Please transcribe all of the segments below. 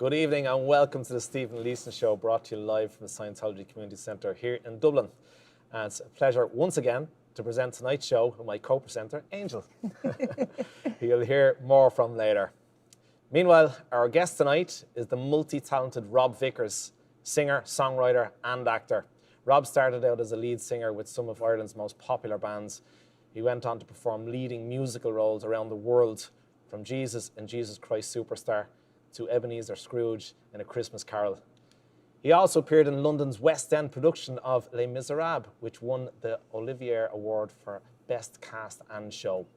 Good evening and welcome to the Stephen Leeson Show, brought to you live from the Scientology Community Centre here in Dublin. And it's a pleasure once again to present tonight's show with my co-presenter, Angel, who you'll hear more from later. Meanwhile, our guest tonight is the multi-talented Rob Vickers, singer, songwriter and actor. Rob started out as a lead singer with some of Ireland's most popular bands. He went on to perform leading musical roles around the world, from Jesus in Jesus Christ Superstar to Ebenezer Scrooge in A Christmas Carol. He also appeared in London's West End production of Les Miserables, which won the Olivier Award for Best Cast and Show.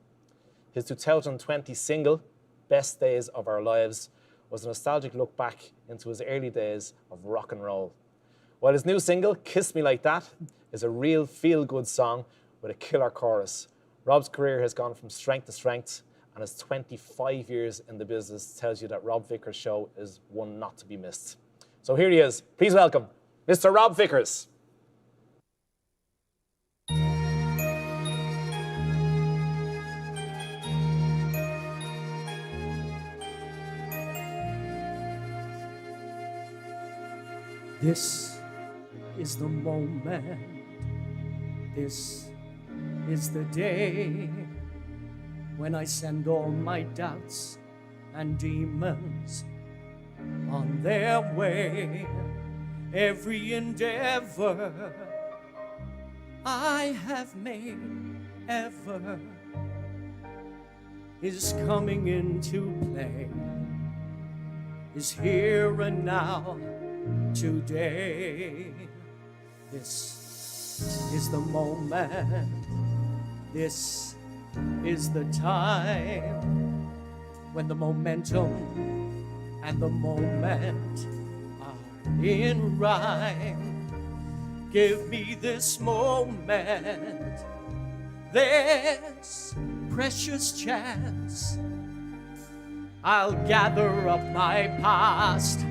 His 2020 single, Best Days of Our Lives, was a nostalgic look back into his early days of rock and roll. While his new single, Kiss Me Like That, is a real feel-good song with a killer chorus. Rob's career has gone from strength to strength, and his 25 years in the business tells you that Rob Vickers' show is one not to be missed. So here he is. Please welcome Mr. Rob Vickers. This is the moment. This is the day when I send all my doubts and demons on their way. Every endeavor I have made ever is coming into play, is here and now today. This is the moment. This is the time when the momentum and the moment are in rhyme. Give me this moment, this precious chance. I'll gather up my past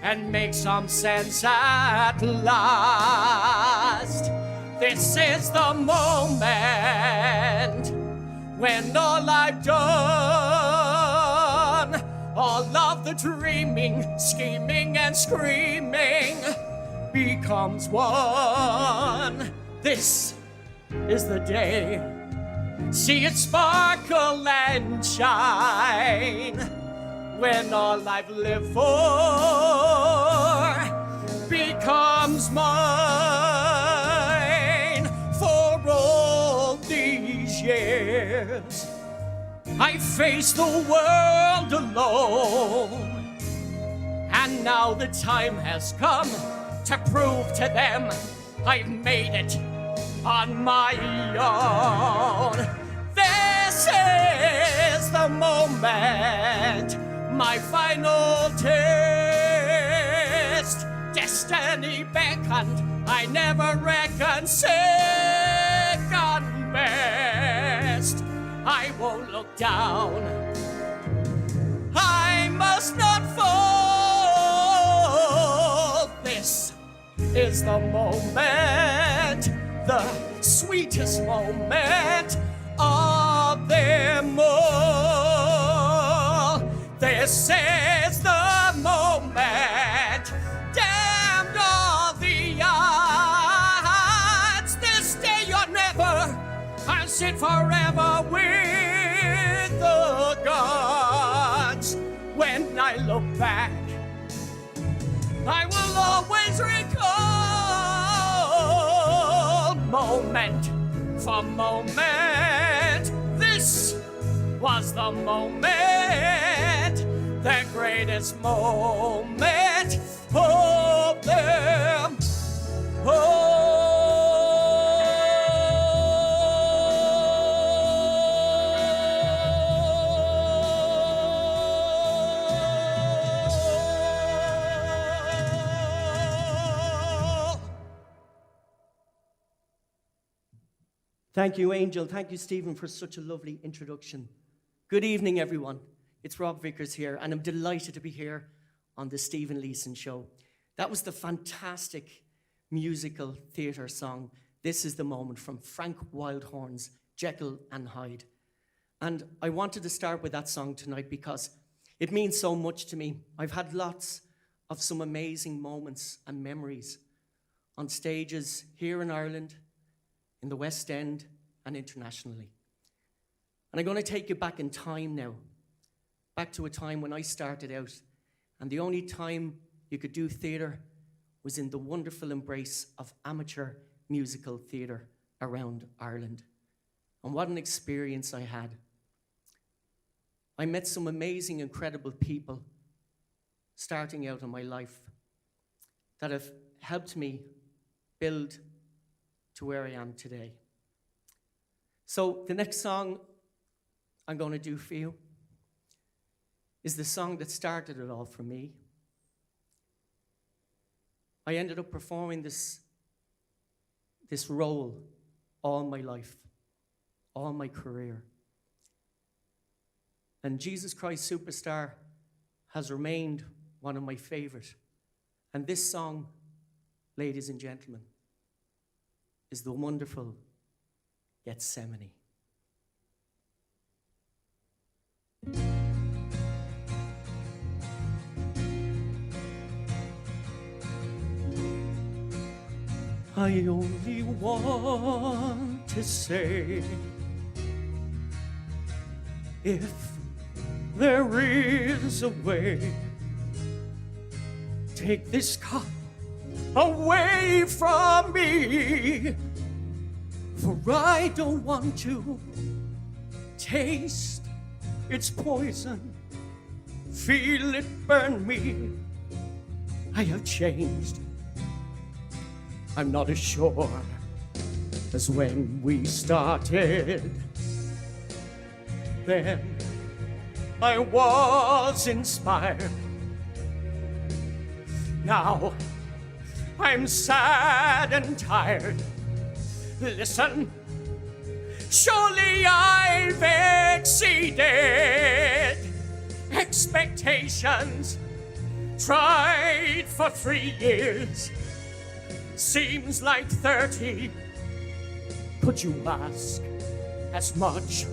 and make some sense at last. This is the moment when all I've done, all of the dreaming, scheming and screaming becomes one. This is the day. See it sparkle and shine when all I've lived for becomes mine. For all these years I faced the world alone, and now the time has come to prove to them I've made it on my own. This is the moment, my final test. Destiny beckoned, I never reckoned second best. I won't look down, I must not fall. This is the moment, the sweetest moment of them all. This is the moment, damned all the odds. This day or never, I'll sit forever with the gods. When I look back, I will always recall moment for moment. This was the moment, the greatest moment of them all. Thank you, Angel. Thank you, Stephen, for such a lovely introduction. Good evening, everyone. It's Rob Vickers here, and I'm delighted to be here on the Stephen Leeson Show. That was the fantastic musical theatre song, This Is the Moment, from Frank Wildhorn's Jekyll and Hyde. And I wanted to start with that song tonight because It means so much to me. I've had lots of some amazing moments and memories on stages here in Ireland, in the West End, and internationally. And I'm going to take you back in time now, back to a time when I started out, and the only time you could do theatre was in the wonderful embrace of amateur musical theatre around Ireland. And what an experience I had. I met some amazing, incredible people starting out in my life that have helped me build to where I am today. So the next song I'm going to do for you is the song that started it all for me. I ended up performing this role all my life, all my career. And Jesus Christ Superstar has remained one of my favorite. And this song, ladies and gentlemen, is the wonderful Gethsemane. I only want to say, if there is a way, take this cup away from me, for I don't want to taste its poison, feel it burn me. I have changed. I'm not as sure as when we started. Then I was inspired. Now I'm sad and tired. Listen, surely I've exceeded expectations. Tried for 3 years, seems like 30. Could you ask as much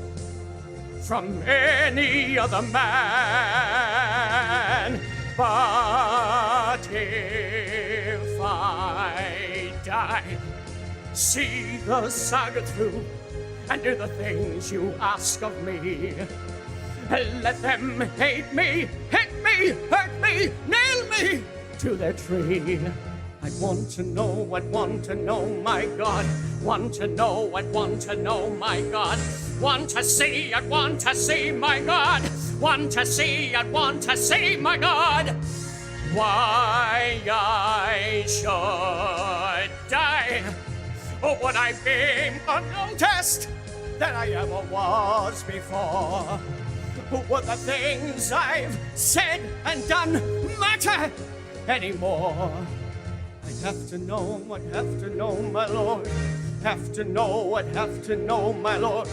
from any other man? But if I die, see the saga through and do the things you ask of me. Let them hate me, hit me, hurt me, nail me to their tree. I'd want to know, my God. Want to know, my God. Want to see, my God. Want to see, my God. Why I should die. Or would I be unnoticed than I ever was before? Would the things I've said and done matter anymore? I'd have to know, my Lord. Have to know, my Lord.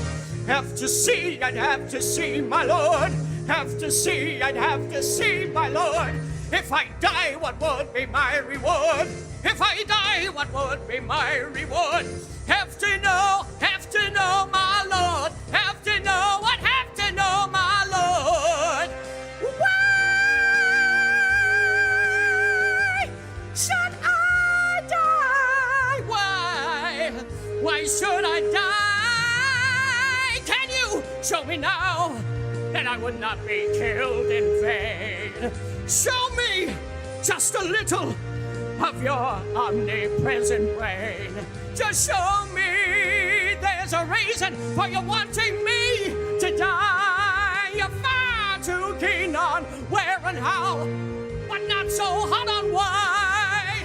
Have to see, I'd have to see, my Lord. Have to see, I'd have to see, my Lord. If I die, what would be my reward? If I die, what would be my reward? Have to know, my Lord. Have to know, I'd have to know, my Lord. Why should I die? Why should I die? Can you show me now that I would not be killed in vain? Show me just a little of your omnipresent brain. Just show me there's a reason for you wanting me to die. You're far too keen on where and how, but not so hot on why.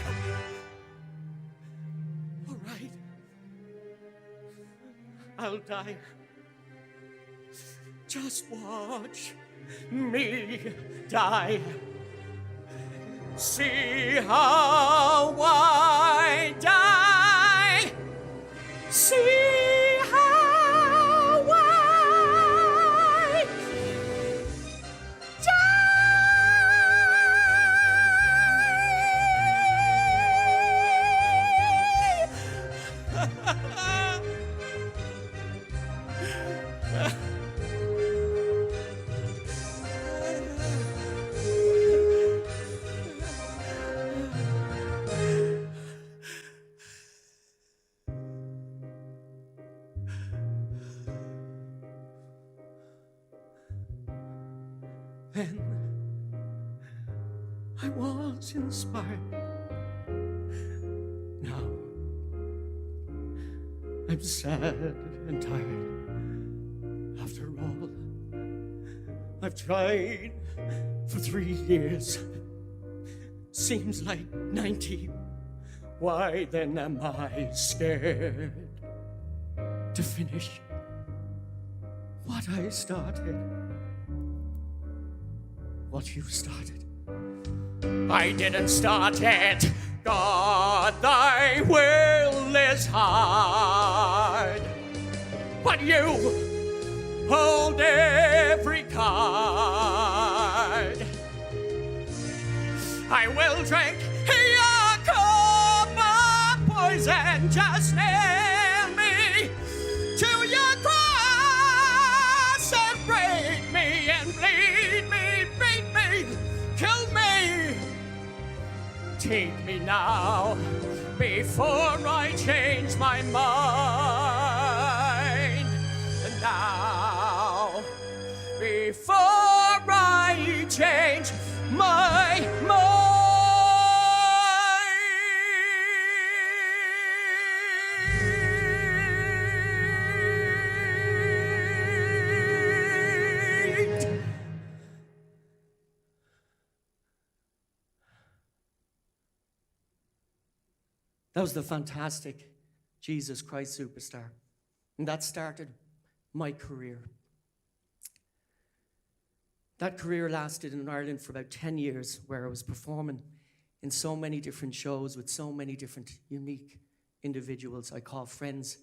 All right, I'll die. Just watch me die. See how I die. See how I die. Then I was inspired. Now I'm sad and tired. After all, I've tried for 3 years. Seems like 90. Why then am I scared to finish what I started? What you started? I didn't start it. God, thy will is hard. But you hold every card. I will drink your cup of poison. Just nail me to your cross and break me and bleed me, beat me, kill me. Take me now before I change my mind. And now, before I change my mind. That was the fantastic Jesus Christ Superstar. And that started my career. That career lasted in Ireland for about 10 years, where I was performing in so many different shows with so many different unique individuals I call friends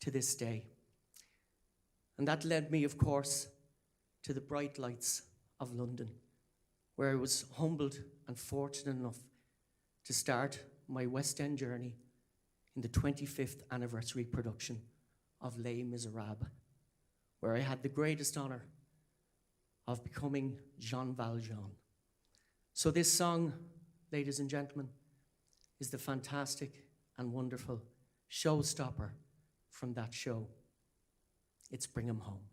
to this day. And that led me, of course, to the bright lights of London, where I was humbled and fortunate enough to start my West End journey in the 25th anniversary production of Les Miserables, where I had the greatest honor of becoming Jean Valjean. So this song, ladies and gentlemen, is the fantastic and wonderful showstopper from that show. It's Bring 'Em Home.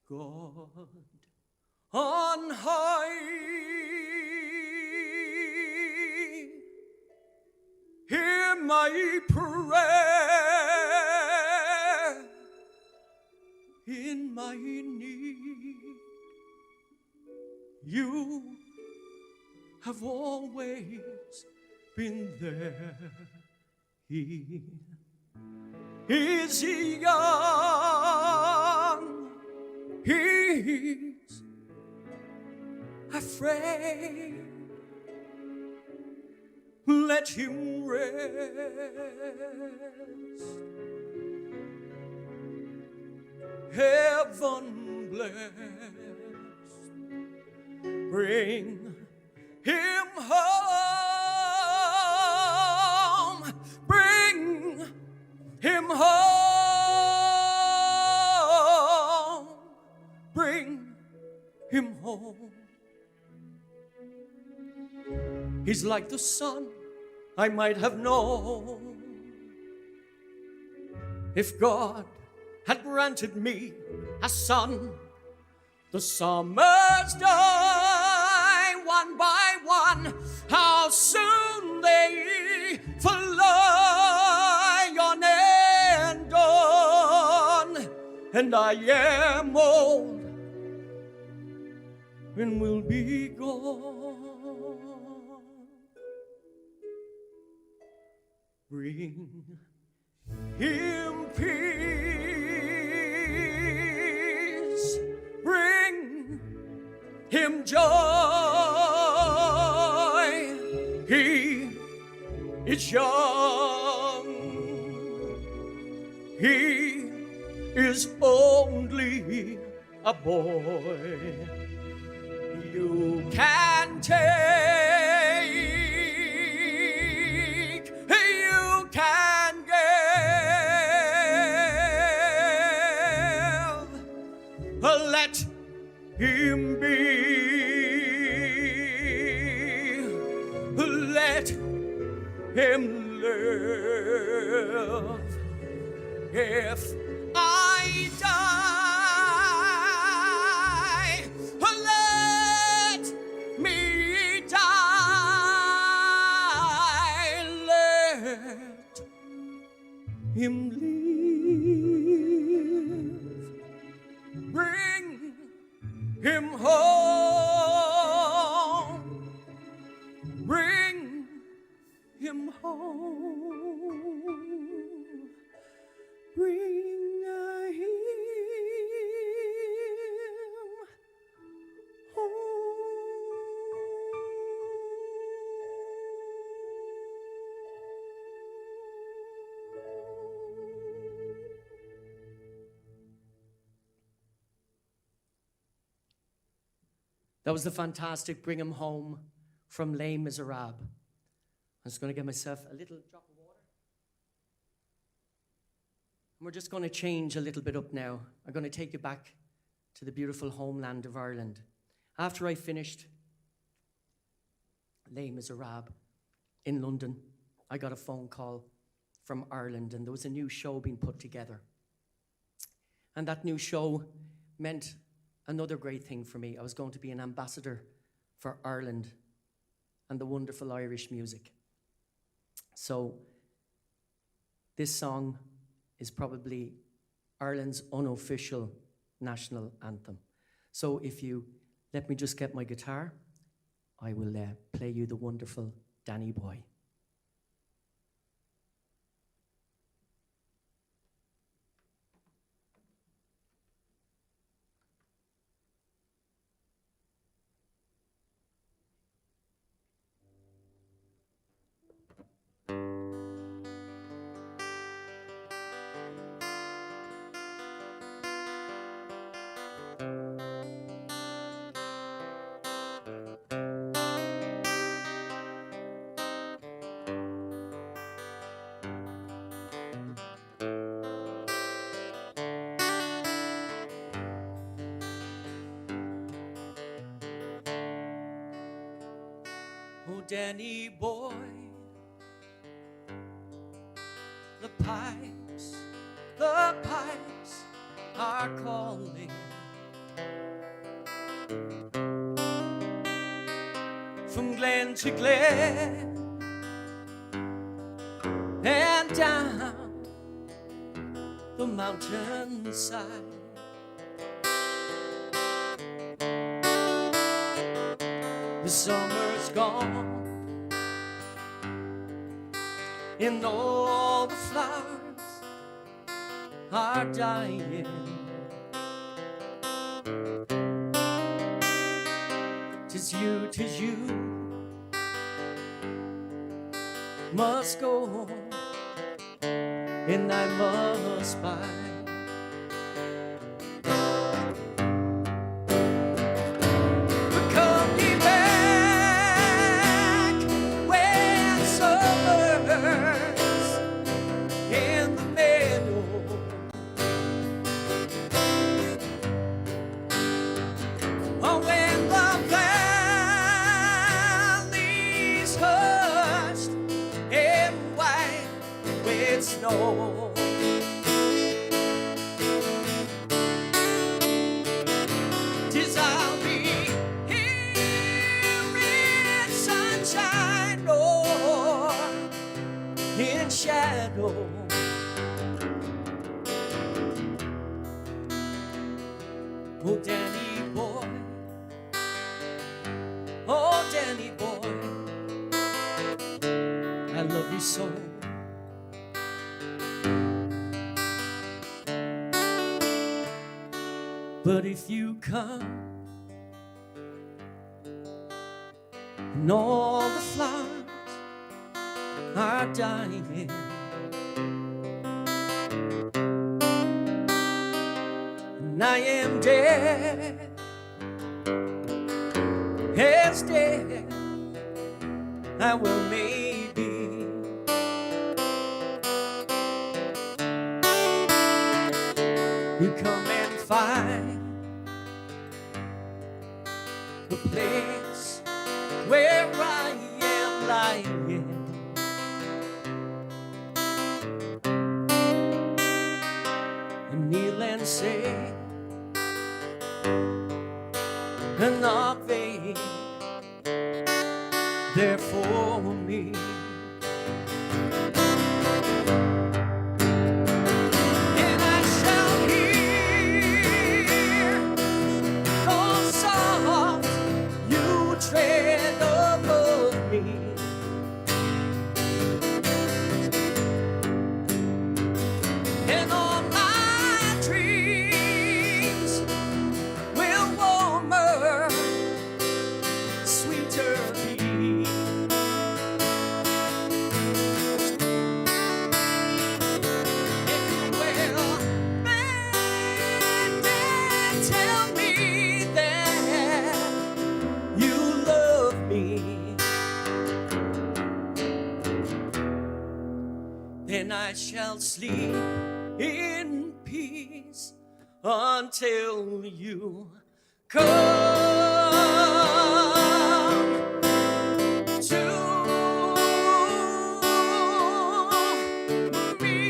God on high, hear my prayer in my need. You have always been there. He is young. He's afraid. Let him rest. Heaven blessed. Bring him home. Bring him home. Bring him home. He's like the sun I might have known if God had granted me a son. The summers die one by one, how soon they fly on and on. And I am old and will be gone. Bring him peace, bring him joy. He is young, he is only a boy. You can take, you can give. Let him be him live. If I die, let me die. Let him live. Bring him home. Bring him home. Bring him home. That was the fantastic Bring Him Home from Les Miserables. I'm just going to get myself a little drop of water. And we're just going to change a little bit up now. I'm going to take you back to the beautiful homeland of Ireland. After I finished Les Miserables in London, I got a phone call from Ireland, and there was a new show being put together. And that new show meant another great thing for me. I was going to be an ambassador for Ireland and the wonderful Irish music. So this song is probably Ireland's unofficial national anthem. So if you let me just get my guitar, I will play you the wonderful Danny Boy. Oh, Danny boy, the pipes are calling. From glen to glen and down the mountainside. The summer's gone and all the flowers are dying. 'Tis you must go and I must buy. Snow. 'Tis I'll be here in sunshine or in shadow. Oh, Danny boy, oh, Danny boy, I love you so. But if you come and all the flowers are dying, and I am dead, as dead I will maybe. You come and find the place where I am lying, say, and not vain, there for me. And I shall hear the soft you tread above me. And all my dreams will warmer, sweeter be. If you will bend and tell me that you love me, then I shall sleep in peace until you come to me.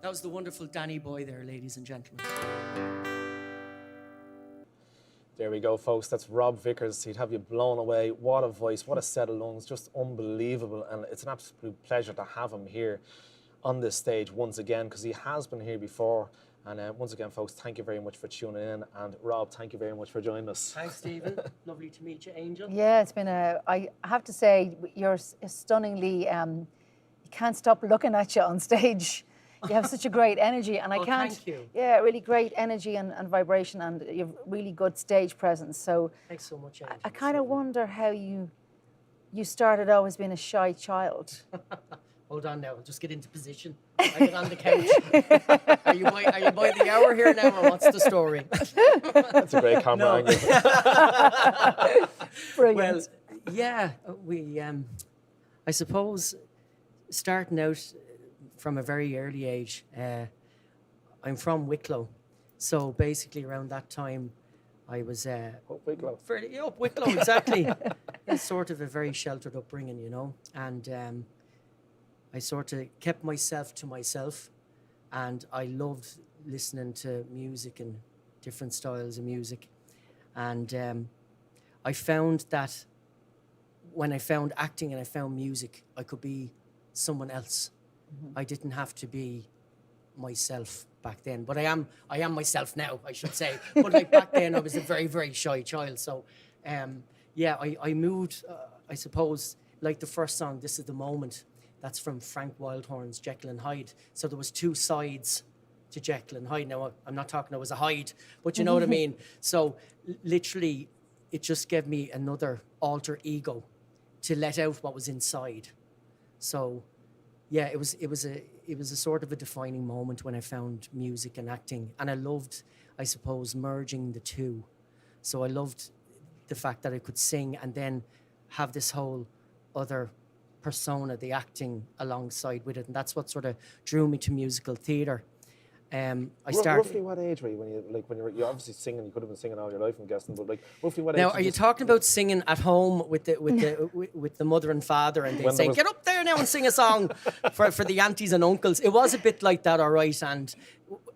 That was the wonderful Danny Boy there, ladies and gentlemen. There we go, folks. That's Rob Vickers. He'd have you blown away. What a voice, what a set of lungs, just unbelievable. And it's an absolute pleasure to have him here on this stage once again, because he has been here before. And once again, folks, thank you very much for tuning in. And Rob, thank you very much for joining us. Thanks, Stephen. Lovely to meet you, Angel. Yeah, it's been I have to say, you're stunningly, you can't stop looking at you on stage. You have such a great energy, and I can't. Thank you. Yeah, really great energy and vibration, and you have really good stage presence. So Thanks so much, Angel. I kind of wonder how you started always being a shy child. Hold on now, I'll just get into position. I get on the couch. Are you by the hour here now, or what's the story? That's a great camera angle. Brilliant. Well, yeah, we, I suppose, starting out from a very early age, I'm from Wicklow. So basically around that time, I was Wicklow. fairly up Wicklow, exactly. It's sort of a very sheltered upbringing, you know. And I sort of kept myself to myself, and I loved listening to music and different styles of music. And I found that when I found acting and I found music, I could be someone else. I didn't have to be myself back then, but I am myself now, I should say. But like back then, I was a very, very shy child. So, yeah, I moved. I suppose like the first song, "This Is the Moment," that's from Frank Wildhorn's Jekyll and Hyde. So there was two sides to Jekyll and Hyde. Now I'm not talking I was a Hyde, but you know what I mean. So literally, it just gave me another alter ego to let out what was inside. So. Yeah, it was a sort of a defining moment when I found music and acting, and I loved, I suppose, merging the two. So I loved the fact that I could sing and then have this whole other persona, the acting alongside with it, and that's what sort of drew me to musical theatre. Roughly what age were you when you're obviously singing? You could have been singing all your life, I'm guessing, but like roughly what age? Now, are you talking about singing at home with the mother and father, and they say, "Get up there now and sing a song for the aunties and uncles"? It was a bit like that, all right. And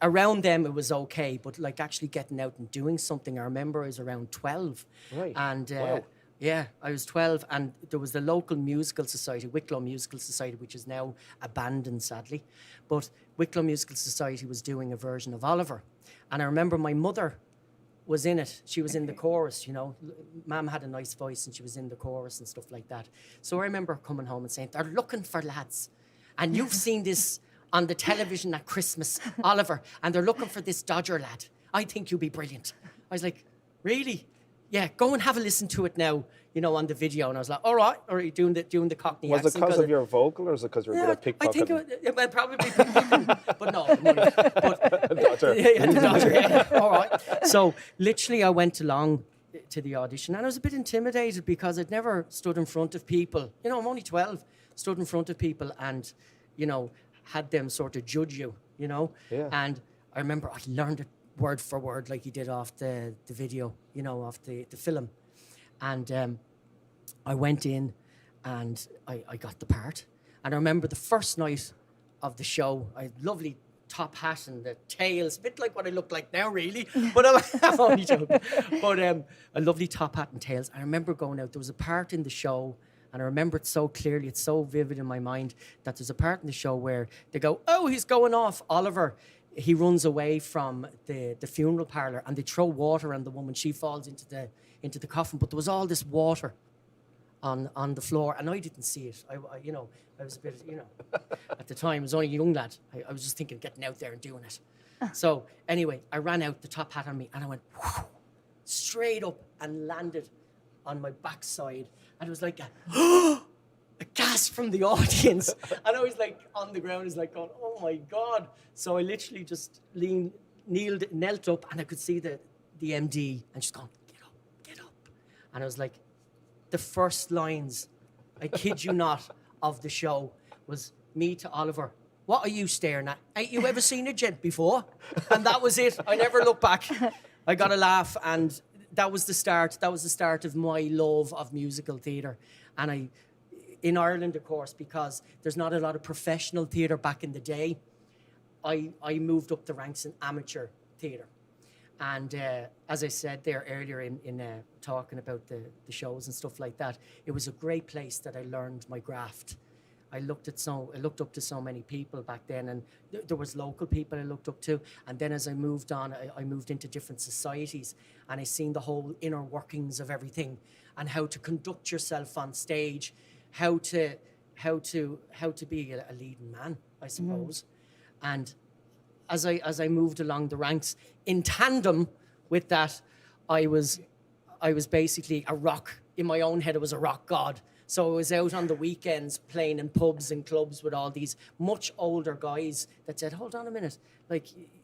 around them, it was okay, but like actually getting out and doing something, I remember I was around 12, Right. And Wow. yeah, I was 12, and there was the local musical society, Wicklow Musical Society, which is now abandoned, sadly. But Wicklow Musical Society was doing a version of Oliver. And I remember my mother was in it. She was in the chorus, you know. Mum had a nice voice, and she was in the chorus and stuff like that. So I remember coming home and saying, "They're looking for lads. And you've seen this on the television at Christmas, Oliver, and they're looking for this Dodger lad. I think you'll be brilliant." I was like, "Really? Yeah, go and have a listen to it now, you know, on the video." And I was like, all right, doing the Cockney Was accent. it because of your vocal, or is it because you were good at pickpocketing? I think it well, probably pickpocketing, but no. But, Dodger. yeah, the Dodger, yeah. All right. So literally I went along to the audition, and I was a bit intimidated because I'd never stood in front of people. You know, I'm only 12, stood in front of people and, you know, had them sort of judge you, you know. Yeah. And I remember I learned it word for word like he did off the video, you know, off the film. And I went in and I got the part. And I remember the first night of the show, I had lovely top hat and the tails, a bit like what I look like now, really. But I'm only joking. But a lovely top hat and tails. I remember going out. There was a part in the show, and I remember it so clearly. It's so vivid in my mind that there's a part in the show where they go, "Oh, he's going off." Oliver, he runs away from the funeral parlor, and they throw water on the woman. She falls into the coffin, but there was all this water on the floor, and I didn't see it. I was a bit, at the time, I was only a young lad. I was just thinking of getting out there and doing it. So anyway, I ran out, the top hat on me, and I went straight up and landed on my backside. And it was like a gasp from the audience. And I was like on the ground, going, oh my God. So I literally just knelt up, and I could see the MD, and she's going, get up. And I was like, the first lines, I kid you not, of the show was me to Oliver. "What are you staring at? Ain't you ever seen a gent before?" And that was it. I never looked back. I got a laugh, and that was the start. That was the start of my love of musical theatre. And in Ireland, of course, because there's not a lot of professional theatre back in the day, I moved up the ranks in amateur theatre. And as I said there earlier in talking about the shows and stuff like that, it was a great place that I learned my graft. I looked up to so many people back then, and there was local people I looked up to. And then as I moved on, I moved into different societies, and I seen the whole inner workings of everything, and how to conduct yourself on stage, how to be a leading man, I suppose. And as I moved along the ranks, in tandem with that, I was basically a rock. In my own head, I was a rock god. So I was out on the weekends playing in pubs and clubs with all these much older guys that said, "Hold on a minute,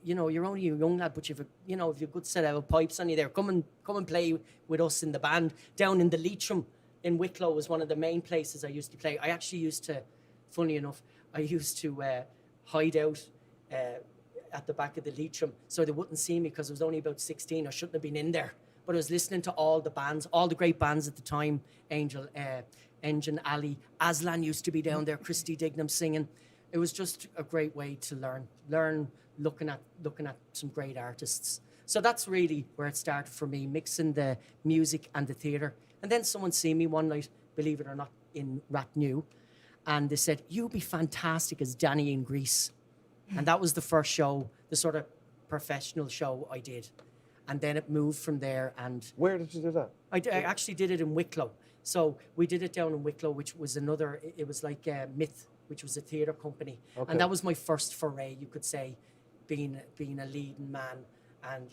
you're only a young lad, but if you've a good set of pipes on you there, come and play with us in the band." Down in the Leitrim in Wicklow was one of the main places I used to play. I actually used to, funny enough, hide out at the back of the Leitrim so they wouldn't see me, because I was only about 16. I shouldn't have been in there. But I was listening to all the bands, all the great bands at the time. Angel, Engine Alley, Aslan used to be down there, Christy Dignam singing. It was just a great way to learn looking at some great artists. So that's really where it started for me, mixing the music and the theatre. And then someone seen me one night, believe it or not, in Rathnew, and they said, "You'd be fantastic as Danny in Grease." And that was the first show, the sort of professional show I did. And then it moved from there. And where did you do that? I actually did it in Wicklow. So we did it down in Wicklow, which was it was like Myth, which was a theatre company. Okay. And that was my first foray, you could say, being a leading man. And,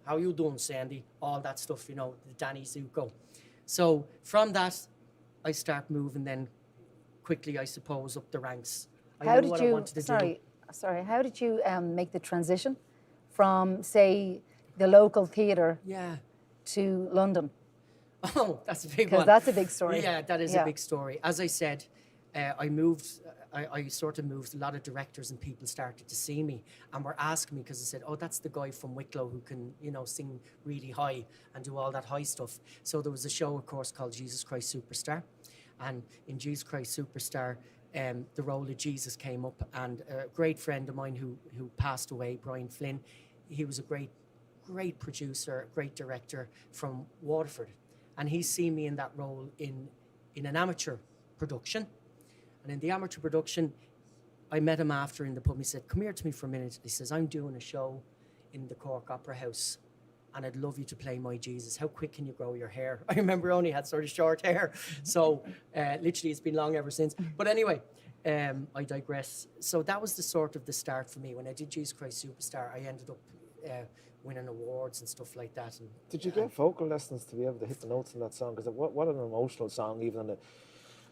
how you doing, Sandy? All that stuff, the Danny Zuko. So from that, I start moving then quickly, I suppose, up the ranks. How did you make the transition from, say, the local theatre to London? Oh, that's a big one. Because that's a big story. Yeah, that is a big story. As I said, I sort of moved. A lot of directors and people started to see me and were asking me, because I said, "Oh, that's the guy from Wicklow who can, sing really high and do all that high stuff." So there was a show, of course, called Jesus Christ Superstar. And in Jesus Christ Superstar, the role of Jesus came up, and a great friend of mine who passed away, Brian Flynn, he was a great producer, great director from Waterford. And he's seen me in that role in an amateur production. And in the amateur production, I met him after in the pub. He said, "Come here to me for a minute." He says, "I'm doing a show in the Cork Opera House, and I'd love you to play my Jesus. How quick can you grow your hair?" I remember I only had sort of short hair. So literally it's been long ever since. But anyway, I digress. So that was the sort of the start for me. When I did Jesus Christ Superstar, I ended up winning awards and stuff like that. And, did you get vocal lessons to be able to hit the notes in that song? Because what an emotional song, even in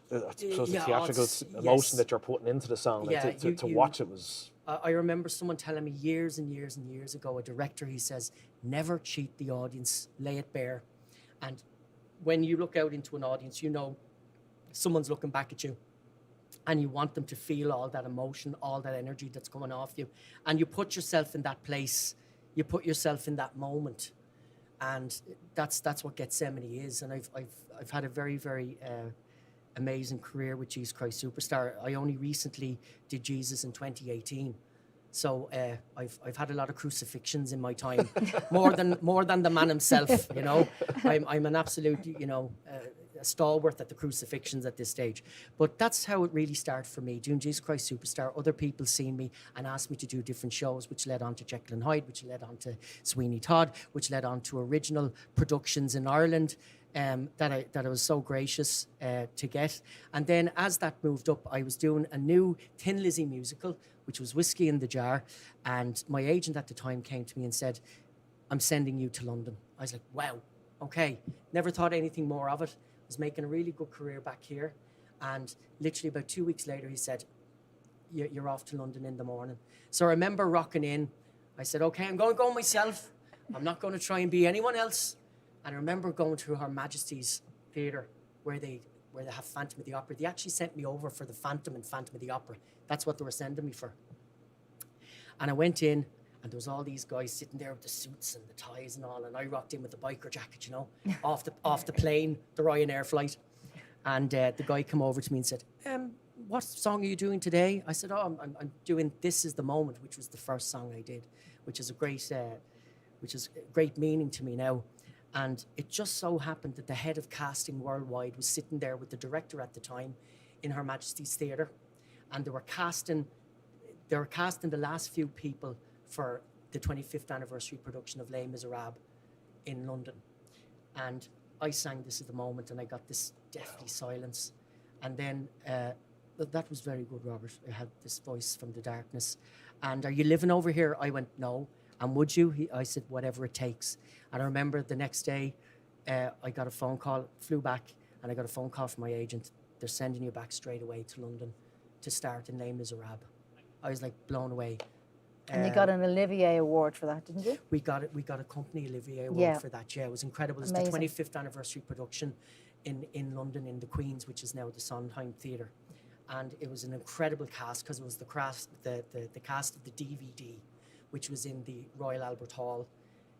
the theatrical emotion that you're putting into the song. Like, to watch it was... I remember someone telling me years and years and years ago, a director, he says, "Never cheat the audience, lay it bare." And when you look out into an audience, someone's looking back at you, and you want them to feel all that emotion, all that energy that's coming off you. And you put yourself in that place, you put yourself in that moment. and that's what Gethsemane is. And I've had a very, very amazing career with Jesus Christ Superstar. I only recently did Jesus in 2018. So I've had a lot of crucifixions in my time, more than the man himself. You know, I'm an absolute, you know, a stalwart at the crucifixions at this stage. But that's how it really started for me, doing Jesus Christ Superstar. Other people seen me and asked me to do different shows, which led on to Jekyll and Hyde, which led on to Sweeney Todd, which led on to original productions in Ireland. That I was so gracious to get. And then as that moved up, I was doing a new Thin Lizzy musical, which was Whiskey in the Jar. And my agent at the time came to me and said, I'm sending you to London. I was like, wow, okay. Never thought anything more of it. I was making a really good career back here. And literally about 2 weeks later, he said, you're off to London in the morning. So I remember rocking in. I said, okay, I'm going to go myself. I'm not going to try and be anyone else. And I remember going to Her Majesty's Theatre where they have Phantom of the Opera. They actually sent me over for the Phantom and Phantom of the Opera. That's what they were sending me for. And I went in, and there was all these guys sitting there with the suits and the ties and all, and I rocked in with the biker jacket, you know, off the plane, the Ryanair flight. And the guy came over to me and said, what song are you doing today? I said, oh, I'm doing This Is the Moment, which was the first song I did, which is great meaning to me now. And it just so happened that the head of casting worldwide was sitting there with the director at the time in Her Majesty's Theatre. And they were casting the last few people for the 25th anniversary production of Les Miserables in London. And I sang This Is the Moment, and I got this deathly silence. And then that was very good, Robert. I had this voice from the darkness. And are you living over here? I went, no. And would you? I said, whatever it takes. And I remember the next day, I got a phone call, flew back, and I got a phone call from my agent. They're sending you back straight away to London to start in Les Miserables. I was like blown away. And you got an Olivier Award for that, didn't you? We got a company Olivier Award for that. Yeah, it was incredible. It's the 25th anniversary production in London in the Queen's, which is now the Sondheim Theatre. And it was an incredible cast because it was the cast of the DVD, which was in the Royal Albert Hall.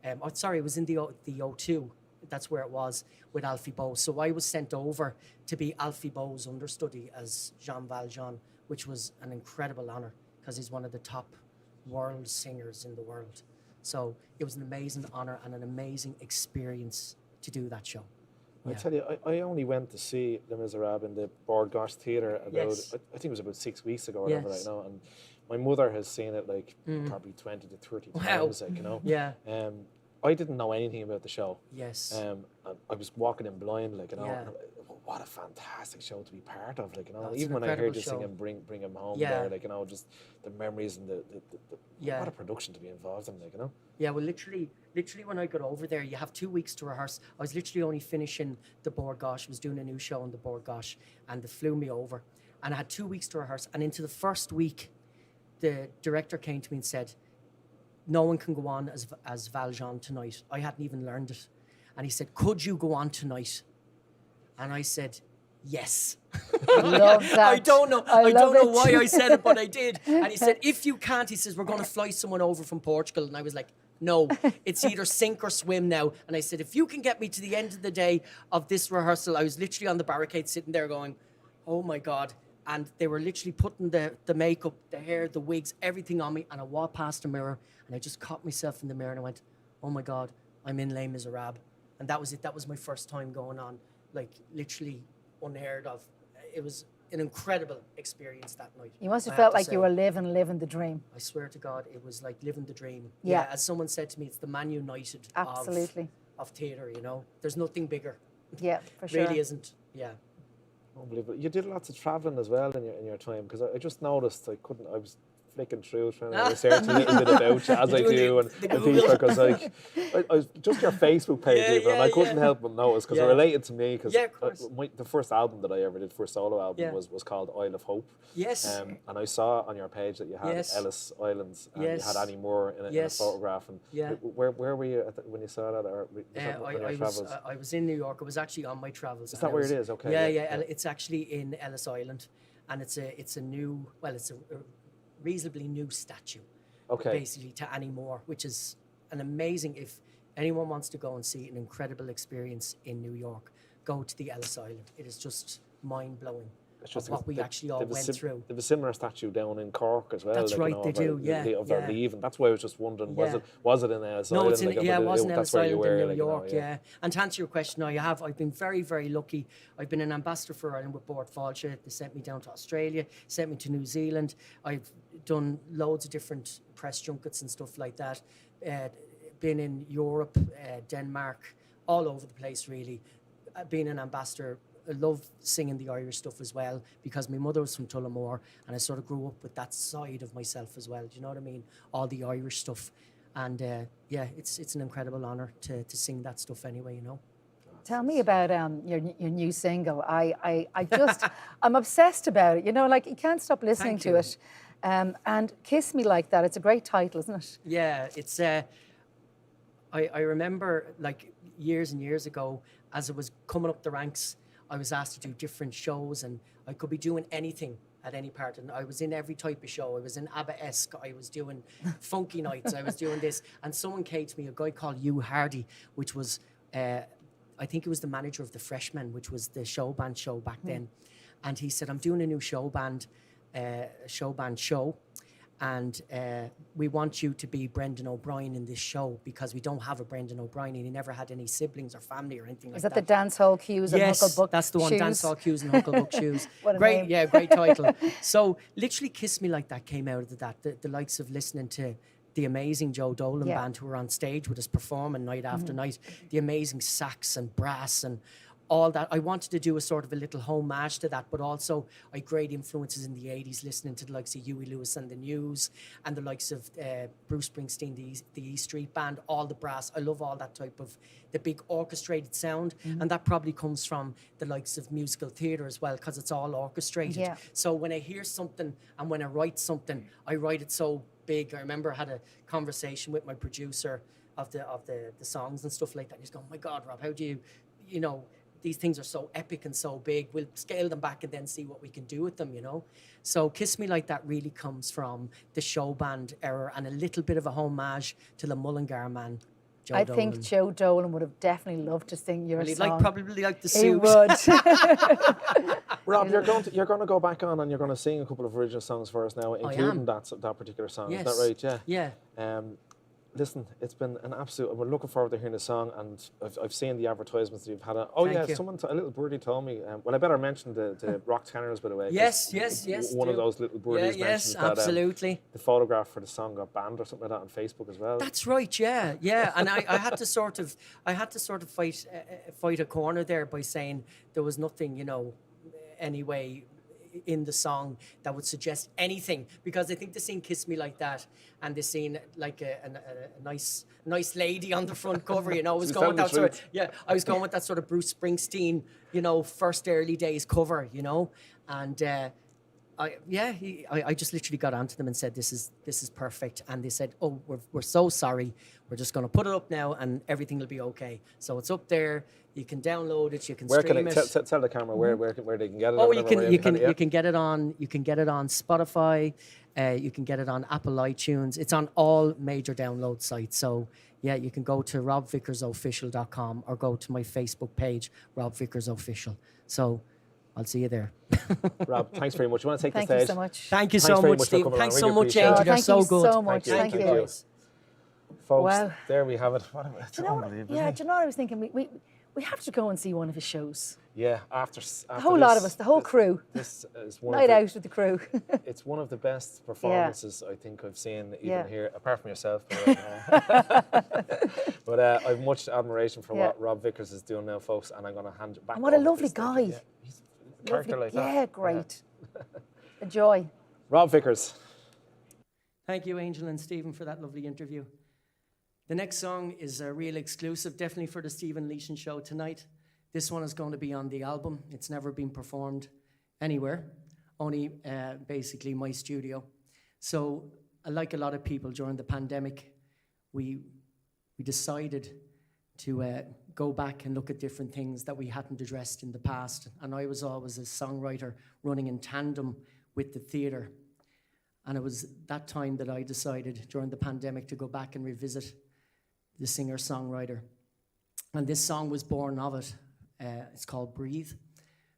It was in the O2. That's where it was with Alfie Boe. So I was sent over to be Alfie Boe's understudy as Jean Valjean, which was an incredible honour because he's one of the top world singers in the world. So it was an amazing honour and an amazing experience to do that show. I tell you, I only went to see Les Miserables in the Bord Gáis Theatre about, I think it was about 6 weeks ago or whatever, like, you know, and my mother has seen it like probably 20 to 30 times, like, you know. Yeah. I didn't know anything about the show. Yes. And I was walking in blind, like, you know. Yeah. What a fantastic show to be part of, like, you know. Even when I heard you singing Bring Him Home there, like, you know, just the memories and the what a production to be involved in, like, you know. Yeah, well, literally when I got over there, you have 2 weeks to rehearse. I was literally only finishing the Bord Gáis. I was doing a new show in the Bord Gáis, and they flew me over. And I had 2 weeks to rehearse. And into the first week, the director came to me and said, no one can go on as Valjean tonight. I hadn't even learned it. And he said, could you go on tonight? And I said, yes. I love that. I don't know why I said it, but I did. And he said, if you can't, he says, we're going to fly someone over from Portugal. And I was like, no, it's either sink or swim now. And I said, if you can get me to the end of the day of this rehearsal, I was literally on the barricade sitting there going, oh my God. And they were literally putting the makeup, the hair, the wigs, everything on me. And I walked past the mirror and I just caught myself in the mirror and I went, oh my God, I'm in Les Miserables. And that was it. That was my first time going on, like literally unheard of. It was an incredible experience that night. You must have felt like you were living the dream. I swear to God, it was like living the dream. Yeah, as someone said to me, it's the Man United of theatre, you know. There's nothing bigger. Yeah, for sure. Really isn't, yeah. Unbelievable. You did lots of travelling as well in your time, because I just noticed I was flicking through trying to research a little bit about you, as I do, and people, because like I just your Facebook page even, and I couldn't help but notice because it related to me, because the first album that I ever did, first solo album, was called Isle of Hope. Yes. And I saw on your page that you had Ellis Islands, and you had Annie Moore in a photograph. And where were you when you saw that? Or was that on your travels? I was in New York. I was actually on my travels. Is that where it is? Okay. Yeah. It's actually in Ellis Island, and it's a reasonably new statue, basically, to Annie Moore, which is an amazing. anyone wants to go and see an incredible experience in New York, go to the Ellis Island. It is just mind-blowing. It's just What we actually all went through. They have a similar statue down in Cork as well. That's like, right, you know, they do. Yeah, of their leaving. That's why I was just wondering, Yeah. was it in Ellis No, Island? it's in, Like, yeah, it was in that's Ellis where you Island were, in New like, you know, York, yeah. And to answer your question, I've been very, very lucky. I've been an ambassador for Ireland with Board Fáilte. They sent me down to Australia, sent me to New Zealand. I've done loads of different press junkets and stuff like that. Been in Europe, Denmark, all over the place, really. Being an ambassador, I love singing the Irish stuff as well, because my mother was from Tullamore, and I sort of grew up with that side of myself as well. Do you know what I mean? All the Irish stuff. And yeah, it's an incredible honour to sing that stuff anyway, you know. Tell me about your new single. I'm obsessed about it. You know, like you can't stop listening to it. And Kiss Me Like That. It's a great title, isn't it? Yeah, it's. I remember like years and years ago, as it was coming up the ranks, I was asked to do different shows, and I could be doing anything at any part. And I was in every type of show. I was in ABBA-esque. I was doing funky nights. I was doing this. And someone came to me, a guy called Hugh Hardy, which was, I think he was the manager of the Freshmen, which was the show band show back then. And he said, I'm doing a new show band show. And we want you to be Brendan O'Brien in this show, because we don't have a Brendan O'Brien, and he never had any siblings or family or anything like that. Is that the dance hall cues and Hucklebuck Yes, that's the one, shoes? Dance Hall Cues and Hucklebuck Shoes. What a Great, name. yeah, great title. So literally Kiss Me Like That came out of that. The likes of listening to the amazing Joe Dolan band who were on stage with us performing night after night, the amazing sax and brass and all that. I wanted to do a sort of a little homage to that, but also I had great influences in the 80s, listening to the likes of Huey Lewis and the News, and the likes of Bruce Springsteen, the E Street Band, all the brass. I love all that type of, the big orchestrated sound, and that probably comes from the likes of musical theatre as well, because it's all orchestrated. Yeah. So when I hear something and when I write something, I write it so big. I remember I had a conversation with my producer of the songs and stuff like that. He's going, "Oh my God, Rob, how do you know, these things are so epic and so big. We'll scale them back and then see what we can do with them, you know." So Kiss Me Like That really comes from the show band era and a little bit of a homage to the Mullingar man, Joe I Dolan. think Joe Dolan would have definitely loved to sing your Well, he'd song. probably like the He suit. would. Rob, you're going to go back on and you're going to sing a couple of original songs for us now, including that particular song. Yes. Is that right? Yeah. Yeah. Listen, it's been an absolute. We're looking forward to hearing the song, and I've seen the advertisements that you've had. Thank you. Someone, a little birdie told me. Well, I better mention the Rock Tenors, by the way. 'cause Yes. One of do. those little birdies yes, mentioned that absolutely. the photograph for the song got banned or something like that on Facebook as well. That's right, yeah. And I had to sort of fight a corner there by saying there was nothing, you know, anyway in the song that would suggest anything, because I think they seen Kiss Me Like That and they seen like a nice lady on the front cover, you know. I was going with that sort of, I was going with that sort of Bruce Springsteen, you know, first early days cover, you know. And I just literally got onto them and said, this is perfect. And they said, "Oh, we're so sorry. We're just going to put it up now and everything will be okay." So it's up there. You can download it. You can stream it. Tell the camera where they can get it? Oh, you can get it on Spotify. You can get it on Apple iTunes. It's on all major download sites. So yeah, you can go to robvickersofficial.com or go to my Facebook page, Rob Vickers Official. So I'll see you there. Rob, thanks very much. You want to take Thank the you stage? so much. Thank you Thanks so very much, much for Steve. coming Thanks on. so Really much, appreciate Angel. it. You're Thank so you good. so much. Thank you. Thank you. Folks, Well- there we have it. It's Do you know unbelievable. do you know what I was thinking? We have to go and see one of his shows. Yeah, after A whole lot of us, the whole crew. This is one Night of out with the crew. it's one of the best performances I think I've seen even Yeah. here, apart from yourself. But I've much admiration for what Rob Vickers is doing now, folks, and I'm going to hand it back. And what a over to lovely the stage. guy. Yeah, he's a character like that. Yeah, great. A joy. Rob Vickers. Thank you, Angel and Stephen, for that lovely interview. The next song is a real exclusive, definitely for the Stephen Leeson Show tonight. This one is going to be on the album. It's never been performed anywhere, only basically my studio. So, like a lot of people during the pandemic, we decided to go back and look at different things that we hadn't addressed in the past. And I was always a songwriter running in tandem with the theatre. And it was that time that I decided during the pandemic to go back and revisit the singer-songwriter. And this song was born of it. It's called Breathe.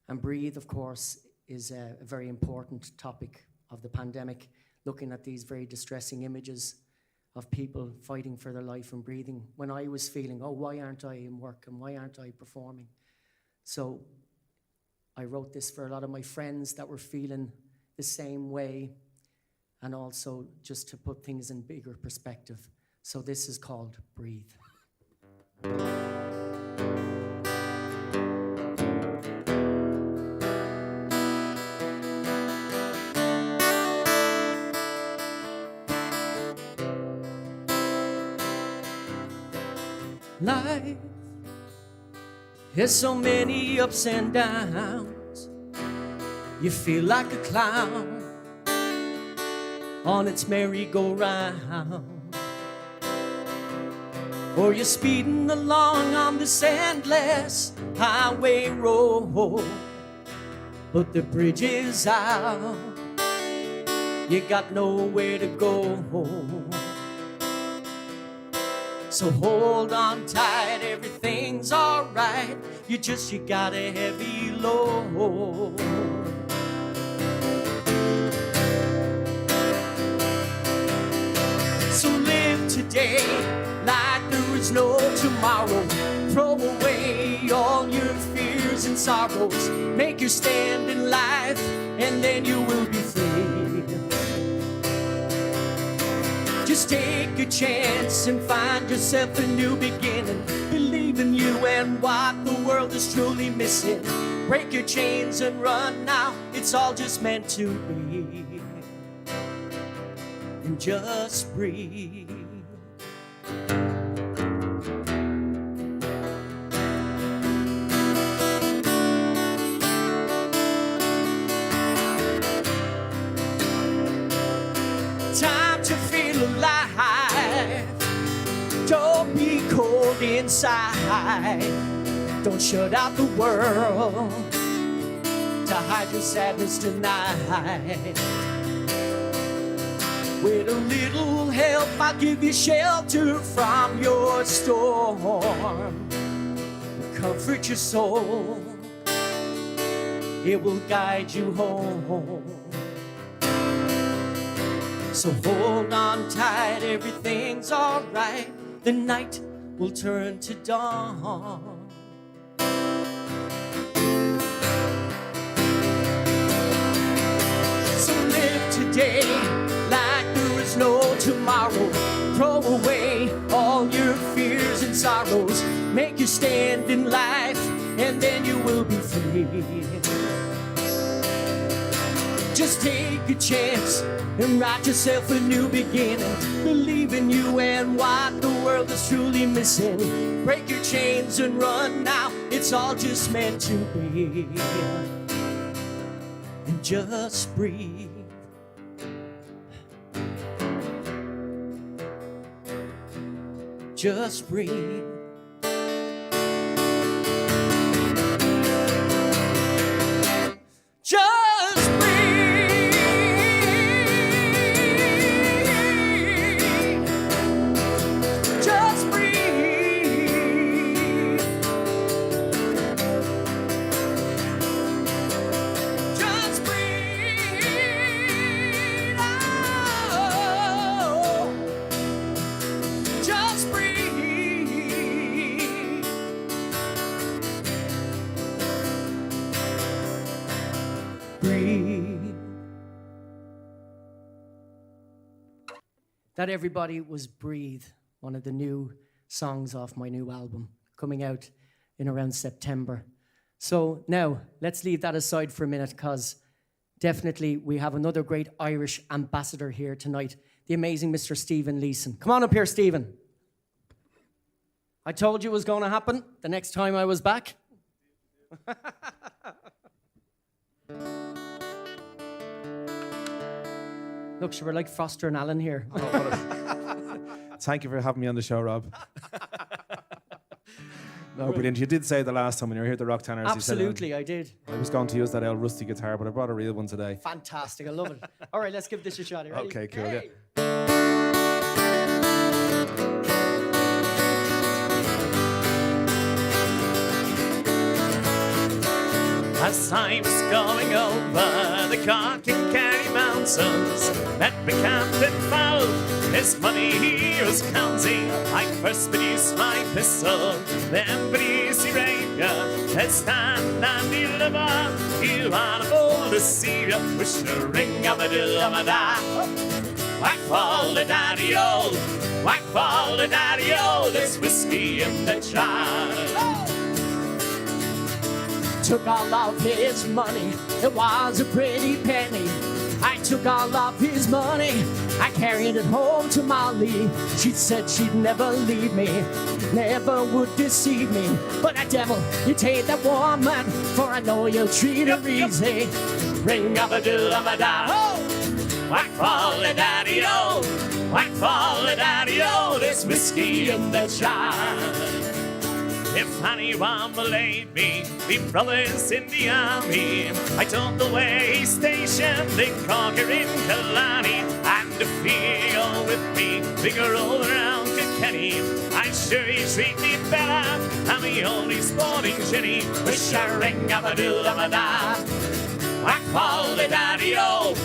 And breathe, of course, is a very important topic of the pandemic, looking at these very distressing images of people fighting for their life and breathing. When I was feeling, oh, why aren't I in work and why aren't I performing? So I wrote this for a lot of my friends that were feeling the same way, and also just to put things in bigger perspective. So this is called Breathe. Life has so many ups and downs. You feel like a clown on its merry-go-round, or you're speeding along on this endless highway road, but the bridge is out, you got nowhere to go. So hold on tight, everything's alright. You got a heavy load. So live today like there is no tomorrow. Throw away all your fears and sorrows. Make your stand in life, and then you will be free. Just take a chance and find yourself a new beginning. Believe in you and what the world is truly missing. Break your chains and run now. It's all just meant to be. And just breathe. Time to feel alive. Don't be cold inside. Don't shut out the world to hide your sadness tonight. With a little help, I'll give you shelter from your storm. Comfort your soul, it will guide you home. So hold on tight, everything's alright. The night will turn to dawn. So live today like there is no tomorrow. Throw away all your fears and sorrows. Make your stand in life, and then you will be free. Just take a chance and write yourself a new beginning. Believe in you and what the world is truly missing. Break your chains and run now. It's all just meant to be. And just breathe. Just breathe. Just breathe. Just breathe. Just breathe. Oh. Just breathe. Breathe. That, everybody, was Breathe, one of the new songs off my new album, coming out in around September. So now, let's leave that aside for a minute, because definitely we have another great Irish ambassador here tonight, the amazing Mr. Stephen Leeson. Come on up here, Stephen. I told you it was going to happen the next time I was back. Look, we're like Foster and Allen here. Thank you for having me on the show, Rob. No, brilliant. You did say the last time when you were here at the Rock Tanners. Absolutely, I did. I was going to use that old rusty guitar, but I brought a real one today. Fantastic, I love it. All right, let's give this a shot. Ready? Okay, cool. Hey. Yeah. As I was going over the Cork and Kerry mountains, met the Captain Fowl, his money he was counting. I first produced my pistol, then produced Arabia. Let's stand and deliver, you are the bold deceiver. Wish the ring of a dill-a-da. Whack fall the daddy-o, whack fall the daddy-o, there's whiskey in the jar. Took all of his money, it was a pretty penny. I took all of his money, I carried it home to Molly. She said she'd never leave me, never would deceive me. But that devil, you take that woman, for I know you'll treat her easy. Ring of a dill-a-da, whack fall the daddy-o, whack fall the daddy-o, there's whiskey in the jar. If anyone believe me, we brothers in the army, I told the way stationed in Cork or in Killarney. And if you go with me, we go roll around Kilkenny. I'm sure you treat me better than the only sporting Jenny. Wish a ring of a dill-a-da. Whack fall the daddy-o,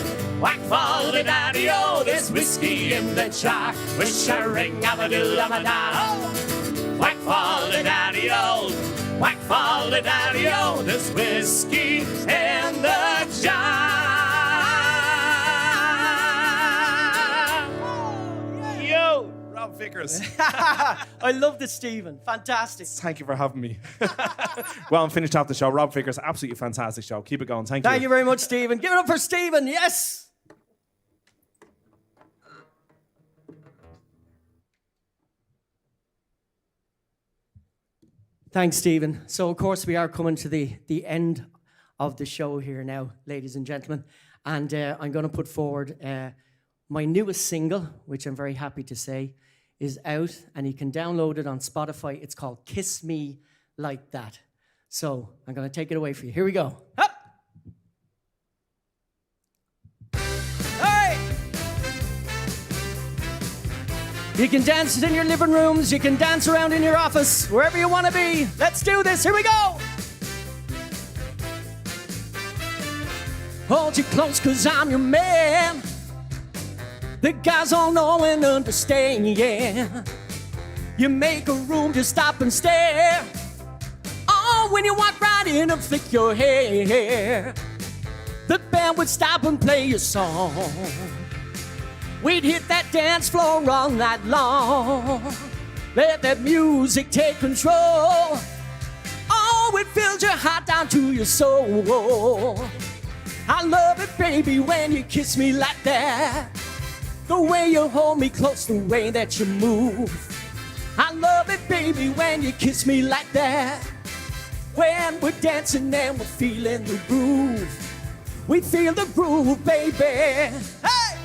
whack fall the daddy-o, there's whiskey in the jar. Wish a ring of a dill-a-da. Whack fall the daddy-o, whack fall the daddy-o, there's whiskey in the jar. Yo! Rob Vickers. I love this, Stephen. Fantastic. Thank you for having me. Well, I'm finished off the show. Rob Vickers, absolutely fantastic show. Keep it going. Thank you. Thank you very much, Stephen. Give it up for Stephen. Yes. Thanks, Stephen. So, of course, we are coming to the end of the show here now, ladies and gentlemen. And I'm going to put forward my newest single, which I'm very happy to say is out. And you can download it on Spotify. It's called Kiss Me Like That. So I'm going to take it away for you. Here we go. Up. Hey! You can dance in your living rooms. You can dance around in your office, wherever you want to be. Let's do this. Here we go. Hold you close, 'cause I'm your man. The guys all know and understand, yeah. You make a room, just stop and stare. Oh, when you walk right in and flick your hair, the band would stop and play your song. We'd hit that dance floor all night long. Let that music take control. Oh, it fills your heart down to your soul. I love it, baby, when you kiss me like that. The way you hold me close, the way that you move. I love it, baby, when you kiss me like that. When we're dancing and we're feeling the groove. We feel the groove, baby. Hey!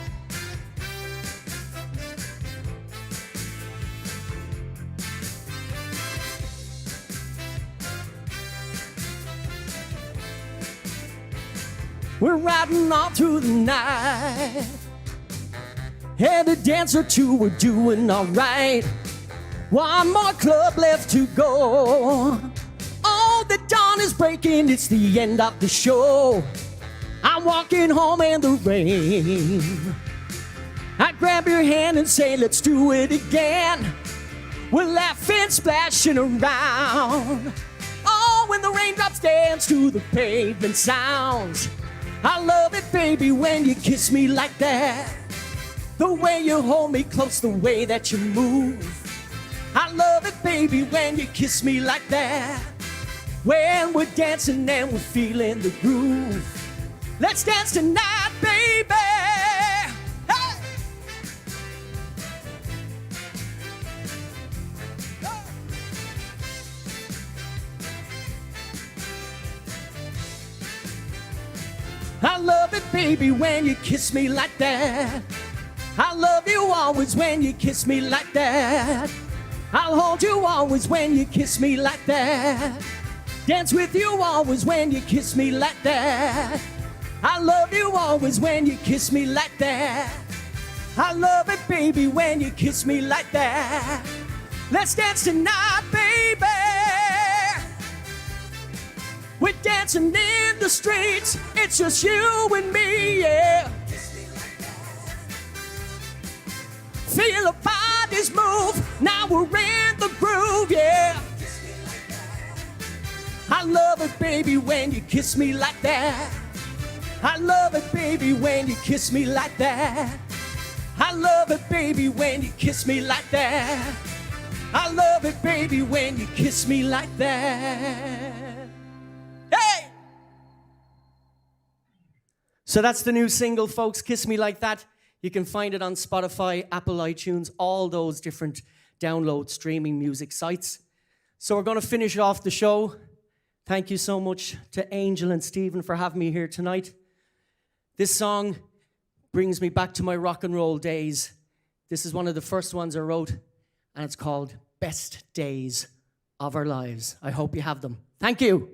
We're riding all through the night, and a dance or two we're doing all right. One more club left to go. Oh, the dawn is breaking, it's the end of the show. I'm walking home in the rain. I grab your hand and say, let's do it again. We're laughing, splashing around. Oh, when the raindrops dance to the pavement sounds. I love it, baby, when you kiss me like that. The way you hold me close, the way that you move. I love it, baby, when you kiss me like that. When we're dancing and we're feeling the groove. Let's dance tonight, baby. Hey! I love it, baby, when you kiss me like that. I love you always when you kiss me like that. I'll hold you always when you kiss me like that. Dance with you always when you kiss me like that. I love you always when you kiss me like that. I love it, baby, when you kiss me like that. Let's dance tonight, baby. We're dancing in the streets. It's just you and me, yeah. Feel our bodies move. Now we're in the groove, yeah. I love it, baby, when you kiss me like that. I love it, baby, when you kiss me like that. I love it, baby, when you kiss me like that. I love it, baby, when you kiss me like that. Hey! So that's the new single, folks, Kiss Me Like That. You can find it on Spotify, Apple iTunes, all those different download streaming music sites. So we're going to finish off the show. Thank you so much to Angel and Stephen for having me here tonight. This song brings me back to my rock and roll days. This is one of the first ones I wrote, and it's called Best Days of Our Lives. I hope you have them. Thank you.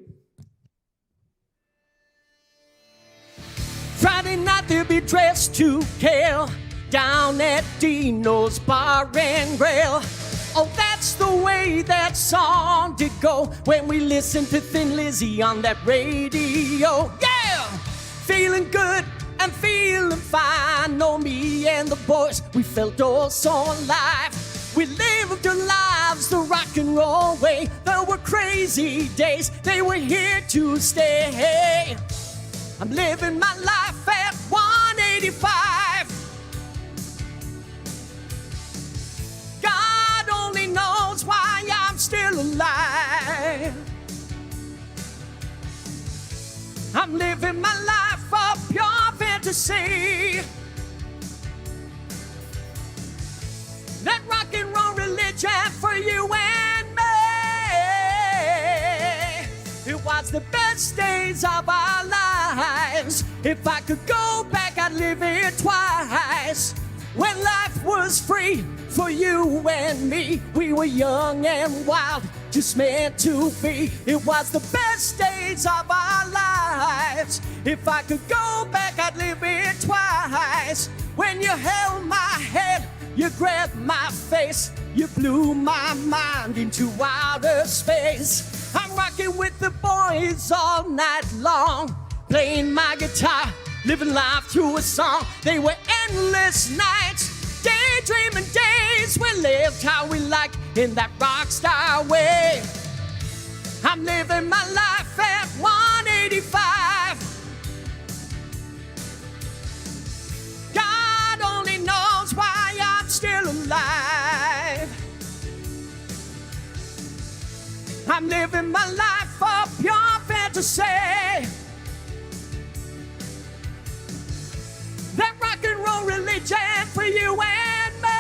Friday night they'll be dressed to kill down at Dino's Bar and Grill. Oh, that's the way that song did go when we listened to Thin Lizzy on that radio. Yeah! Feeling good and feeling fine. Oh, me and the boys, we felt all so alive. We lived our lives the rock and roll way. There were crazy days, they were here to stay. I'm living my life at 185. God only knows why I'm still alive. I'm living my life a pure fantasy. That rock and roll religion for you and me. It was the best days of our lives. If I could go back, I'd live it twice. When life was free for you and me, we were young and wild, just meant to be. It was the best days of our lives. If I could go back, I'd live it twice. When you held my hand, you grabbed my face, you blew my mind into outer space. I'm rocking with the boys all night long, playing my guitar, living life through a song. They were endless nights, daydreaming days. We lived how we liked in that rock star way. I'm living my life at 185. God only knows why I'm still alive. I'm living my life for pure fantasy. That rock and roll religion for you and me.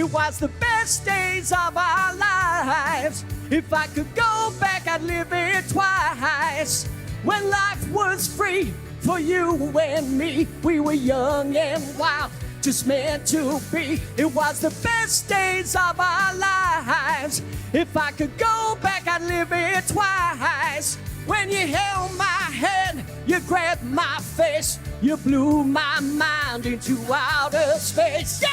It was the best days of our lives. If I could go back, I'd live it twice. When life was free for you and me, we were young and wild, just meant to be. It was the best days of our lives. If I could go back, I'd live it twice. When you held my hand, you grabbed my face, you blew my mind into outer space. Yeah!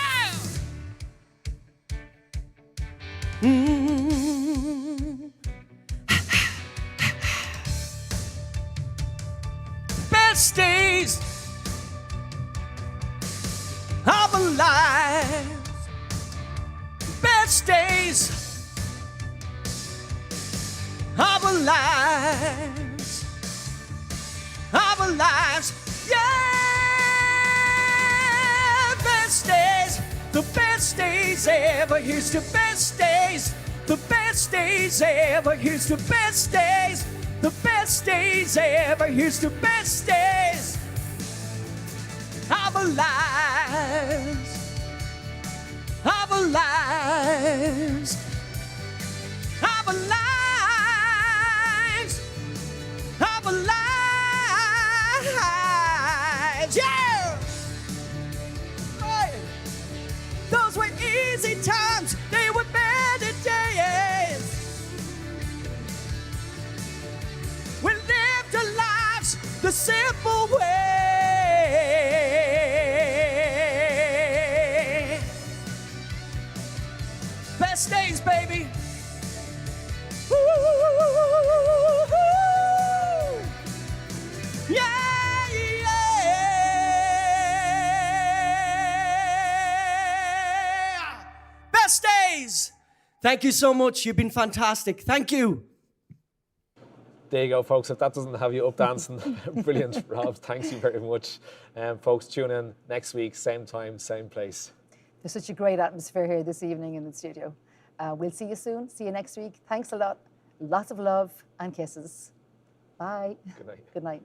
Best days of our lives. Best days of our lives. Of our lives. Yeah! Best days. The best days ever. Here's the best days. The best days ever. Here's the best days. The best days ever. Here's the best days of our lives. Of our lives. Of our lives. Of our lives. Yeah! Right. Those were easy times. They were better days. We lived our lives the simple way. Best days, baby. Ooh. Thank you so much. You've been fantastic. Thank you. There you go, folks. If that doesn't have you up dancing, brilliant, Rob. Thanks you very much. Folks, tune in next week, same time, same place. There's such a great atmosphere here this evening in the studio. We'll see you soon. See you next week. Thanks a lot. Lots of love and kisses. Bye. Good night. Good night.